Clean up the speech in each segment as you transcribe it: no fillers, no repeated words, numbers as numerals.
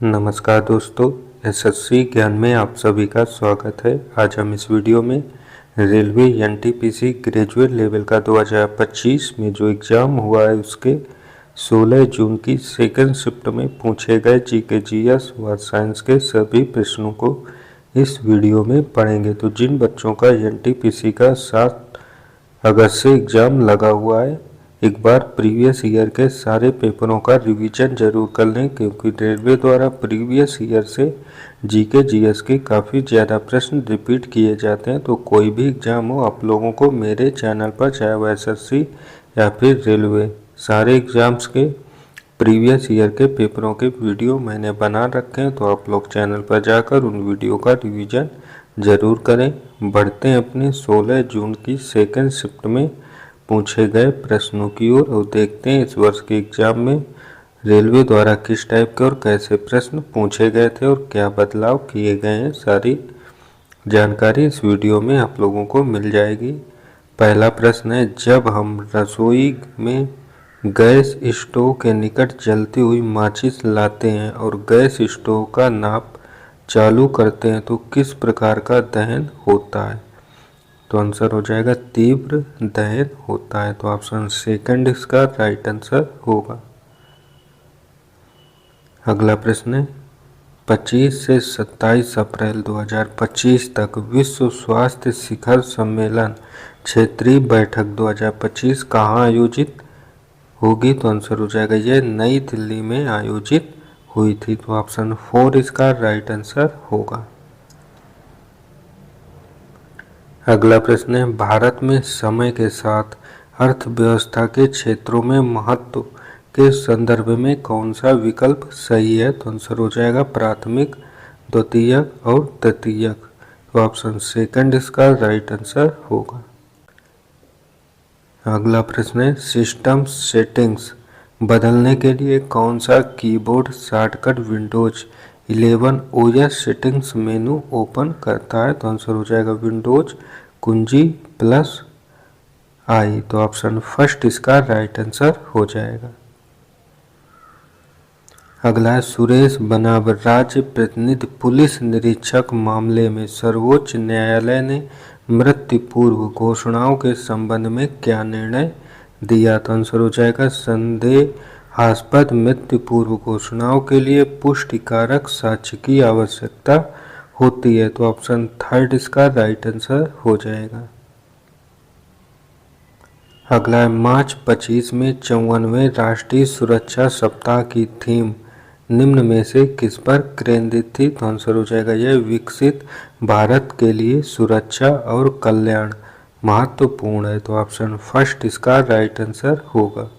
नमस्कार दोस्तों, एसएससी ज्ञान में आप सभी का स्वागत है। आज हम इस वीडियो में रेलवे एनटीपीसी ग्रेजुएट लेवल का 2025 में जो एग्ज़ाम हुआ है उसके 16 जून की सेकंड शिफ्ट में पूछे गए जीके जीएस व साइंस के सभी प्रश्नों को इस वीडियो में पढ़ेंगे। तो जिन बच्चों का एनटीपीसी का 7 अगस्त से एग्ज़ाम लगा हुआ है, एक बार प्रीवियस ईयर के सारे पेपरों का रिवीजन जरूर कर लें, क्योंकि रेलवे द्वारा प्रीवियस ईयर से जीके जीएस के काफ़ी ज़्यादा प्रश्न रिपीट किए जाते हैं। तो कोई भी एग्ज़ाम हो, आप लोगों को मेरे चैनल पर, चाहे वह एसएससी या फिर रेलवे, सारे एग्ज़ाम्स के प्रीवियस ईयर के पेपरों के वीडियो मैंने बना रखे हैं। तो आप लोग चैनल पर जाकर उन वीडियो का रिवीजन ज़रूर करें। बढ़ते हैं अपने 16 जून की सेकेंड शिफ्ट में पूछे गए प्रश्नों की ओर और देखते हैं इस वर्ष के एग्जाम में रेलवे द्वारा किस टाइप के और कैसे प्रश्न पूछे गए थे और क्या बदलाव किए गए हैं। सारी जानकारी इस वीडियो में आप लोगों को मिल जाएगी। पहला प्रश्न है, जब हम रसोई में गैस स्टोव के निकट जलती हुई माचिस लाते हैं और गैस स्टोव का नाप चालू करते हैं तो किस प्रकार का दहन होता है? तो आंसर हो जाएगा तीव्र दहन होता है। तो ऑप्शन सेकंड इसका राइट आंसर होगा। अगला प्रश्न है, 25 से 27 अप्रैल 2025 तक विश्व स्वास्थ्य शिखर सम्मेलन क्षेत्रीय बैठक 2025 कहाँ आयोजित होगी? तो आंसर हो जाएगा यह नई दिल्ली में आयोजित हुई थी। तो ऑप्शन 4 इसका राइट आंसर होगा। अगला प्रश्न है, भारत में समय के साथ अर्थव्यवस्था के क्षेत्रों में महत्व के संदर्भ में कौन सा विकल्प सही है? तो आंसर हो जाएगा प्राथमिक, द्वितीयक और तृतीयक। तो ऑप्शन सेकंड इसका राइट आंसर होगा। अगला प्रश्न है, सिस्टम सेटिंग्स बदलने के लिए कौन सा keyboard shortcut Windows 11 OS settings मेनू ओपन करता है? तो आंसर हो जाएगा विंडोज कुंजी प्लस आई। तो ऑप्शन फर्स्ट इसका राइट आंसर हो जाएगा। अगला है, सुरेश बनाब राज्य प्रतिनिधि पुलिस निरीक्षक मामले में सर्वोच्च न्यायालय ने मृत्यु पूर्व घोषणाओं के संबंध में क्या निर्णय दिया? तो आंसर हो जाएगा संदेहास्पद मृत्यु पूर्व घोषणाओं के लिए पुष्टिकारक साक्ष्य की आवश्यकता होती है। तो ऑप्शन थर्ड इसका राइट आंसर हो जाएगा। अगला है, मार्च 25 में 54वें राष्ट्रीय सुरक्षा सप्ताह की थीम निम्न में से किस पर केंद्रित थी? तो आंसर हो जाएगा यह विकसित भारत के लिए सुरक्षा और कल्याण महत्वपूर्ण है। तो ऑप्शन फर्स्ट इसका राइट आंसर होगा।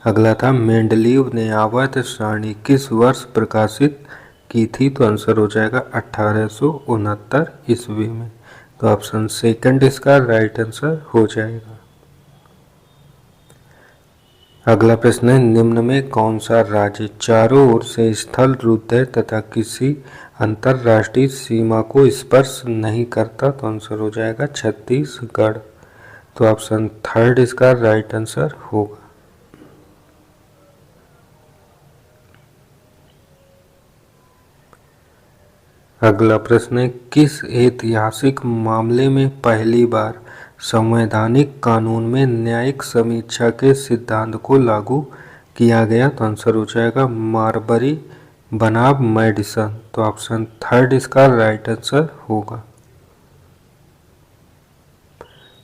अगला था, मेंडलीव ने आवर्त सारणी किस वर्ष प्रकाशित की थी? तो आंसर हो जाएगा 1869 ईस्वी में। तो ऑप्शन सेकंड इसका राइट आंसर हो जाएगा। अगला प्रश्न है, निम्न में कौन सा राज्य चारों ओर से स्थल रुद्र तथा किसी अंतरराष्ट्रीय सीमा को स्पर्श नहीं करता? तो आंसर हो जाएगा छत्तीसगढ़। तो ऑप्शन थर्ड इसका राइट आंसर होगा। अगला प्रश्न है, किस ऐतिहासिक मामले में पहली बार संवैधानिक कानून में न्यायिक समीक्षा के सिद्धांत को लागू किया गया? तो आंसर हो जाएगा मारबरी बनाम मेडिसन। तो ऑप्शन थर्ड इसका राइट आंसर होगा।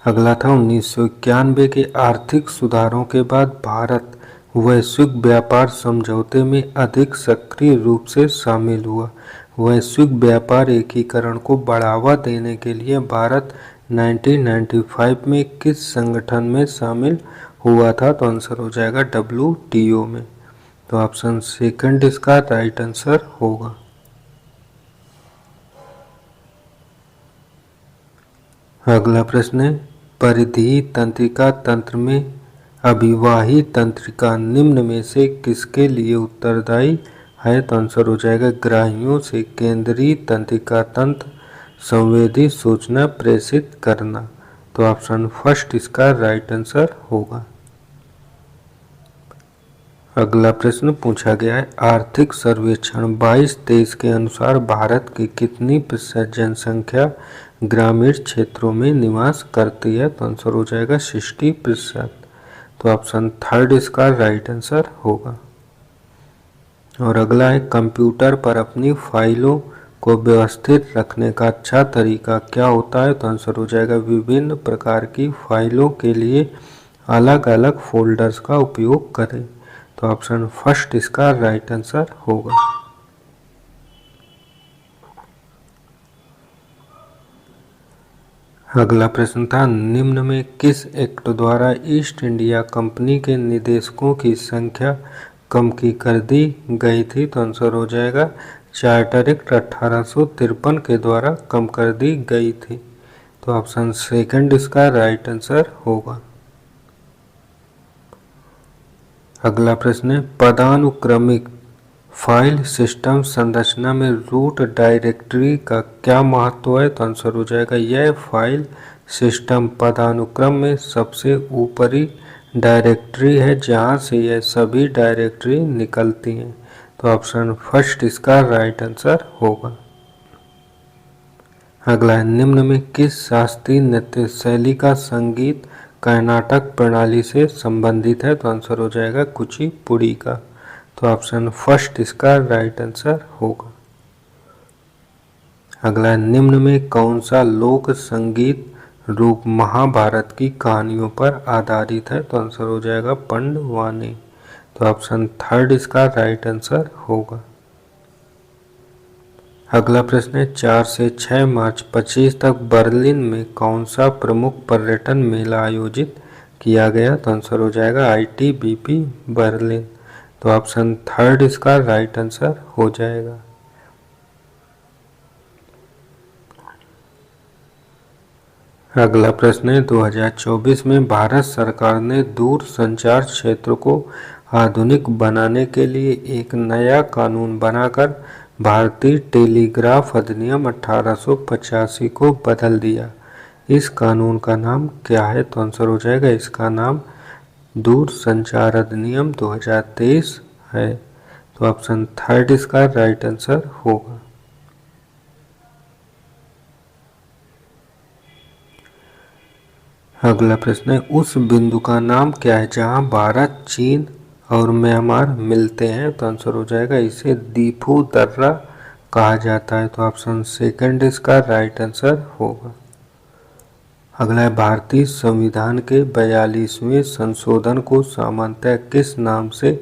अगला था, 1991 के आर्थिक सुधारों के बाद भारत वैश्विक व्यापार समझौते में अधिक सक्रिय रूप से शामिल हुआ। वैश्विक व्यापार एकीकरण को बढ़ावा देने के लिए भारत 1995 में किस संगठन में शामिल हुआ था? तो आंसर हो जाएगा WTO में। तो ऑप्शन सेकंड इसका राइट आंसर होगा। अगला प्रश्न है, परिधीय तंत्रिका तंत्र में अभिवाही तंत्रिका निम्न में से किसके लिए उत्तरदायी है? तो आंसर हो जाएगा ग्राहियों से केंद्रीय तंत्रिका तंत्र संवेदी सूचना प्रेषित करना। तो ऑप्शन फर्स्ट इसका राइट आंसर होगा। अगला प्रश्न पूछा गया है, आर्थिक सर्वेक्षण 22-23 के अनुसार भारत की कितनी प्रतिशत जनसंख्या ग्रामीण क्षेत्रों में निवास करती है? तो आंसर हो जाएगा 60%। तो ऑप्शन थर्ड इसका राइट आंसर होगा। और अगला है, कंप्यूटर पर अपनी फाइलों को व्यवस्थित रखने का अच्छा तरीका क्या होता है? तो आंसर हो जाएगा विभिन्न प्रकार की फाइलों के लिए अलग अलग फोल्डर्स का उपयोग करें। तो ऑप्शन फर्स्ट इसका राइट आंसर होगा। अगला प्रश्न था, निम्न में किस एक्ट द्वारा ईस्ट इंडिया कंपनी के निदेशकों की संख्या कम की कर दी गई थी? तो आंसर हो जाएगा चार्टर एक्ट 1853 के द्वारा कम कर दी गई थी। तो ऑप्शन सेकंड इसका राइट आंसर होगा। अगला प्रश्न है, पदानुक्रमिक फाइल सिस्टम संरचना में रूट डायरेक्टरी का क्या महत्व है? तो आंसर हो जाएगा यह फाइल सिस्टम पदानुक्रम में सबसे ऊपरी डायरेक्टरी है जहां से यह सभी डायरेक्टरी निकलती हैं। तो ऑप्शन फर्स्ट इसका राइट आंसर होगा। अगला है, निम्न में किस शास्त्रीय नृत्य शैली का संगीत कर्नाटक प्रणाली से संबंधित है? तो आंसर हो जाएगा कुचिपुड़ी का। तो ऑप्शन फर्स्ट इसका राइट आंसर होगा। अगला है, निम्न में कौन सा लोक संगीत रूप महाभारत की कहानियों पर आधारित है? तो आंसर हो जाएगा पंडवानी। तो ऑप्शन थर्ड इसका राइट आंसर होगा। अगला प्रश्न है, 4 से 6 मार्च 25 तक बर्लिन में कौन सा प्रमुख पर्यटन मेला आयोजित किया गया? तो आंसर हो जाएगा ITBP बर्लिन। तो ऑप्शन थर्ड इसका राइट आंसर हो जाएगा। अगला प्रश्न है, 2024 में भारत सरकार ने दूर संचार क्षेत्र को आधुनिक बनाने के लिए एक नया कानून बनाकर भारतीय टेलीग्राफ अधिनियम 1885 को बदल दिया। इस कानून का नाम क्या है? तो आंसर हो जाएगा इसका नाम दूर संचार अधिनियम 2023 है। तो ऑप्शन थर्ड इसका राइट आंसर होगा। अगला प्रश्न है, उस बिंदु का नाम क्या है जहां भारत, चीन और म्यांमार मिलते हैं? तो आंसर हो जाएगा इसे दीफू दर्रा कहा जाता है। तो ऑप्शन सेकंड इसका राइट आंसर होगा। अगला है, भारतीय संविधान के 42वें संशोधन को सामान्यतः किस नाम से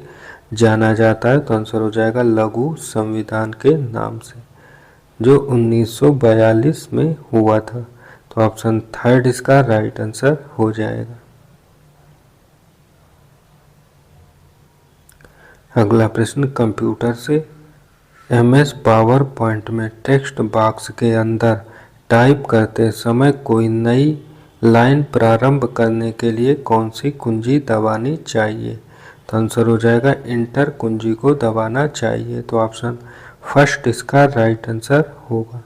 जाना जाता है? तो आंसर हो जाएगा लघु संविधान के नाम से, जो 1942 में हुआ था। तो ऑप्शन थर्ड इसका राइट आंसर हो जाएगा। अगला प्रश्न, कंप्यूटर से MS पावर पॉइंट में टेक्स्ट बॉक्स के अंदर टाइप करते समय कोई नई लाइन प्रारंभ करने के लिए कौन सी कुंजी दबानी चाहिए? तो आंसर हो जाएगा इंटर कुंजी को दबाना चाहिए। तो ऑप्शन फर्स्ट इसका राइट आंसर होगा।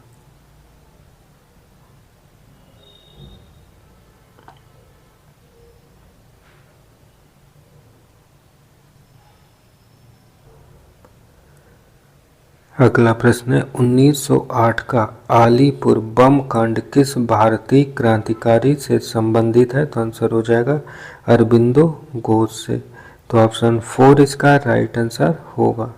अगला प्रश्न है, 1908 का आलीपुर बम कांड किस भारतीय क्रांतिकारी से संबंधित है? तो आंसर हो जाएगा अरबिंदो घोष से। तो ऑप्शन 4 इसका राइट आंसर होगा।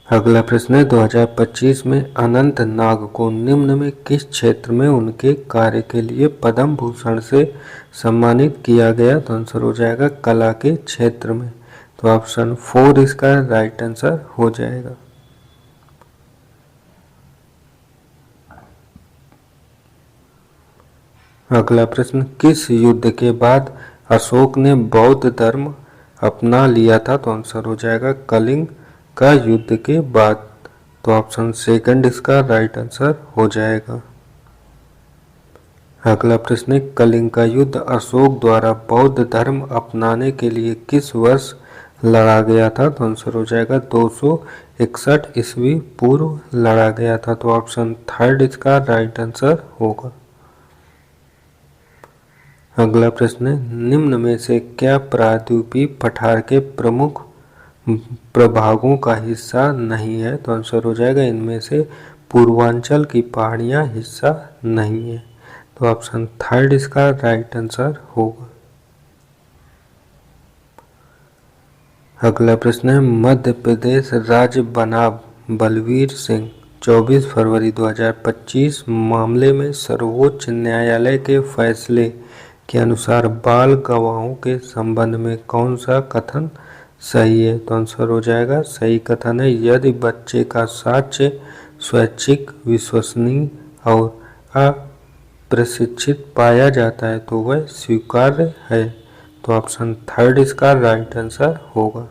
अगला प्रश्न है, 2025 में अनंत नाग को निम्न में किस क्षेत्र में उनके कार्य के लिए पद्म भूषण से सम्मानित किया गया? तो आंसर हो जाएगा कला के क्षेत्र में। तो ऑप्शन 4 इसका राइट आंसर हो जाएगा। अगला प्रश्न, किस युद्ध के बाद अशोक ने बौद्ध धर्म अपना लिया था? तो आंसर हो जाएगा कलिंग का युद्ध के बाद। तो ऑप्शन सेकंड इसका राइट आंसर हो जाएगा। अगला प्रश्न, कलिंग का युद्ध अशोक द्वारा बौद्ध धर्म अपनाने के लिए किस वर्ष लड़ा गया था? तो आंसर हो जाएगा 261 ईस्वी पूर्व लड़ा गया था। तो ऑप्शन थर्ड इसका राइट आंसर होगा। अगला प्रश्न है, निम्न में से क्या प्रायद्वीपीय पठार के प्रमुख प्रभागों का हिस्सा नहीं है? तो आंसर हो जाएगा इनमें से पूर्वांचल की पहाड़ियां हिस्सा नहीं है। तो ऑप्शन थर्ड इसका राइट आंसर होगा। अगला प्रश्न है, मध्य प्रदेश राज्य बनाम बलवीर सिंह 24 फरवरी 2025 मामले में सर्वोच्च न्यायालय के फैसले के अनुसार बाल गवाहों के संबंध में कौन सा कथन सही है? तो आंसर हो जाएगा सही कथन है, यदि बच्चे का साक्ष्य स्वैच्छिक, विश्वसनीय और अप्रशिक्षित पाया जाता है तो वह स्वीकार्य है। तो ऑप्शन थर्ड इसका राइट आंसर होगा।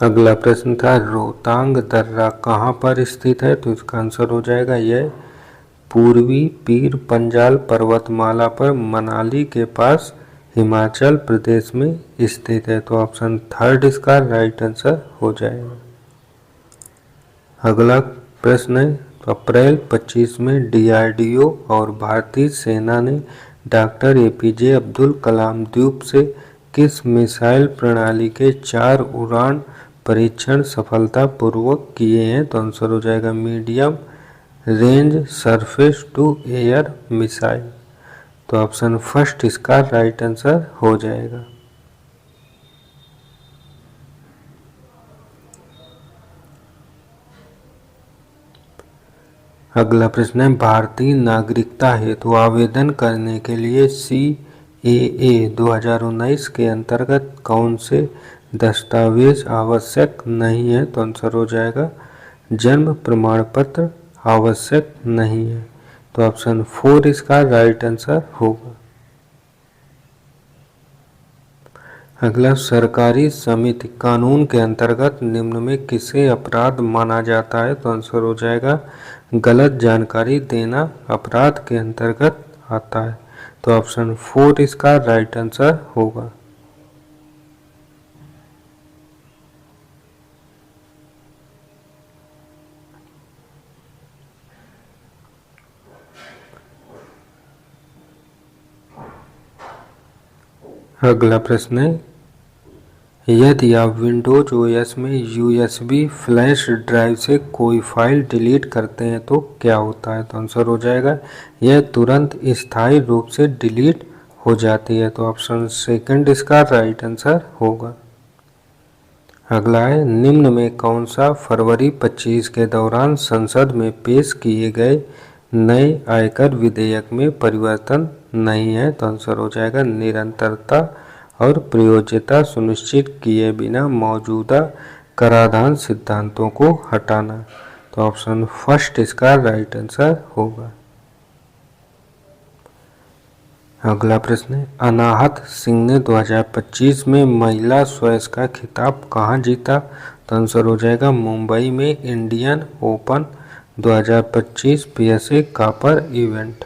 अगला प्रश्न था, रोहतांग दर्रा कहाँ पर स्थित है? तो इसका आंसर हो जाएगा यह पूर्वी पीर पंजाल पर्वतमाला पर मनाली के पास हिमाचल प्रदेश में स्थित है। तो ऑप्शन थर्ड इसका राइट आंसर हो जाएगा। अगला प्रश्न है, तो अप्रैल 25 में डीआरडीओ और भारतीय सेना ने डॉक्टर एपीजे अब्दुल कलाम द्वीप से किस मिसाइल प्रणाली के 4 उड़ान परीक्षण सफलतापूर्वक किए हैं? तो आंसर हो जाएगा medium range surface to air missile. तो ऑप्शन फर्स्ट इसका राइट आंसर हो जाएगा। अगला प्रश्न है, भारतीय नागरिकता हेतु आवेदन करने के लिए CAA 2019 के अंतर्गत कौन से दस्तावेज आवश्यक नहीं है? तो आंसर हो जाएगा जन्म प्रमाण पत्र आवश्यक नहीं है। तो ऑप्शन 4 इसका राइट आंसर होगा। अगला, सरकारी समिति कानून के अंतर्गत निम्न में किसे अपराध माना जाता है? तो आंसर हो जाएगा गलत जानकारी देना अपराध के अंतर्गत आता है। तो ऑप्शन 4 इसका राइट आंसर होगा। अगला प्रश्न है, यदि आप विंडोज ओएस में यूएसबी फ्लैश ड्राइव से कोई फाइल डिलीट करते हैं तो क्या होता है? तो आंसर हो जाएगा यह तुरंत स्थायी रूप से डिलीट हो जाती है। तो ऑप्शन सेकंड इसका राइट आंसर होगा। अगला है, निम्न में कौन सा फरवरी 25 के दौरान संसद में पेश किए गए नए आयकर विधेयक में परिवर्तन नहीं है? तो आंसर हो जाएगा निरंतरता और प्रयोज्यता सुनिश्चित किए बिना मौजूदा कराधान सिद्धांतों को हटाना। तो ऑप्शन फर्स्ट इसका राइट आंसर होगा। अगला प्रश्न है, अनाहत सिंह ने 2025 में महिला स्वैश का खिताब कहाँ जीता? तो आंसर हो जाएगा मुंबई में Indian open 2025 PSA copper event.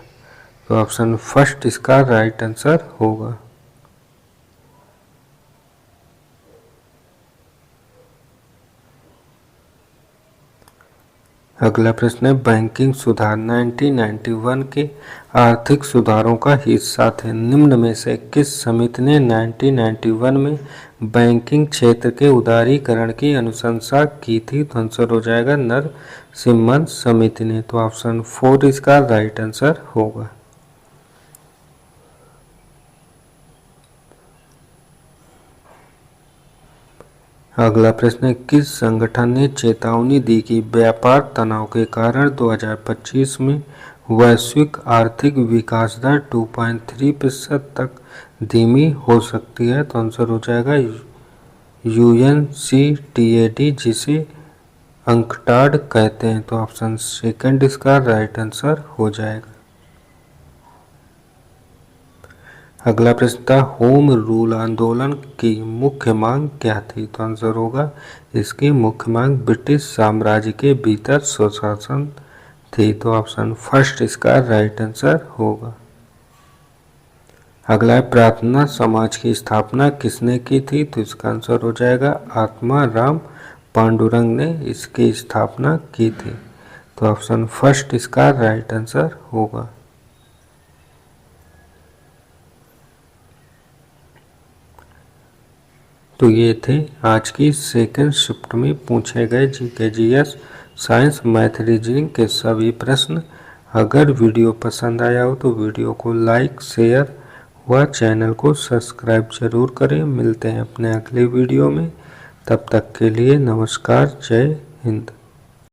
तो ऑप्शन फर्स्ट इसका राइट आंसर होगा। अगला प्रश्न है, बैंकिंग सुधार 1991 के आर्थिक सुधारों का हिस्सा थे। निम्न में से किस समिति ने 1991 में बैंकिंग क्षेत्र के उदारीकरण की अनुशंसा की थी? तो आंसर हो जाएगा नरसिम्हन समिति ने। तो ऑप्शन 4 इसका राइट आंसर होगा। अगला प्रश्न है, किस संगठन ने चेतावनी दी कि व्यापार तनाव के कारण 2025 में वैश्विक आर्थिक विकास दर 2.3% तक धीमी हो सकती है? तो आंसर हो जाएगा UNCTAD, जिसे अंकटाड कहते हैं। तो ऑप्शन सेकंड इसका राइट आंसर हो जाएगा। अगला प्रश्न था, होम रूल आंदोलन की मुख्य मांग क्या थी? तो आंसर होगा इसकी मुख्य मांग ब्रिटिश साम्राज्य के भीतर स्वशासन थी। तो ऑप्शन फर्स्ट इसका राइट आंसर होगा। अगला है, प्रार्थना समाज की स्थापना किसने की थी? तो इसका आंसर हो जाएगा आत्मा राम पांडुरंग ने इसकी स्थापना की थी। तो ऑप्शन फर्स्ट इसका राइट आंसर होगा। तो ये थे आज की सेकंड शिफ्ट में पूछे गए GK GS science math reasoning के सभी प्रश्न। अगर वीडियो पसंद आया हो तो वीडियो को लाइक शेयर व चैनल को सब्सक्राइब जरूर करें। मिलते हैं अपने अगले वीडियो में, तब तक के लिए नमस्कार, जय हिंद।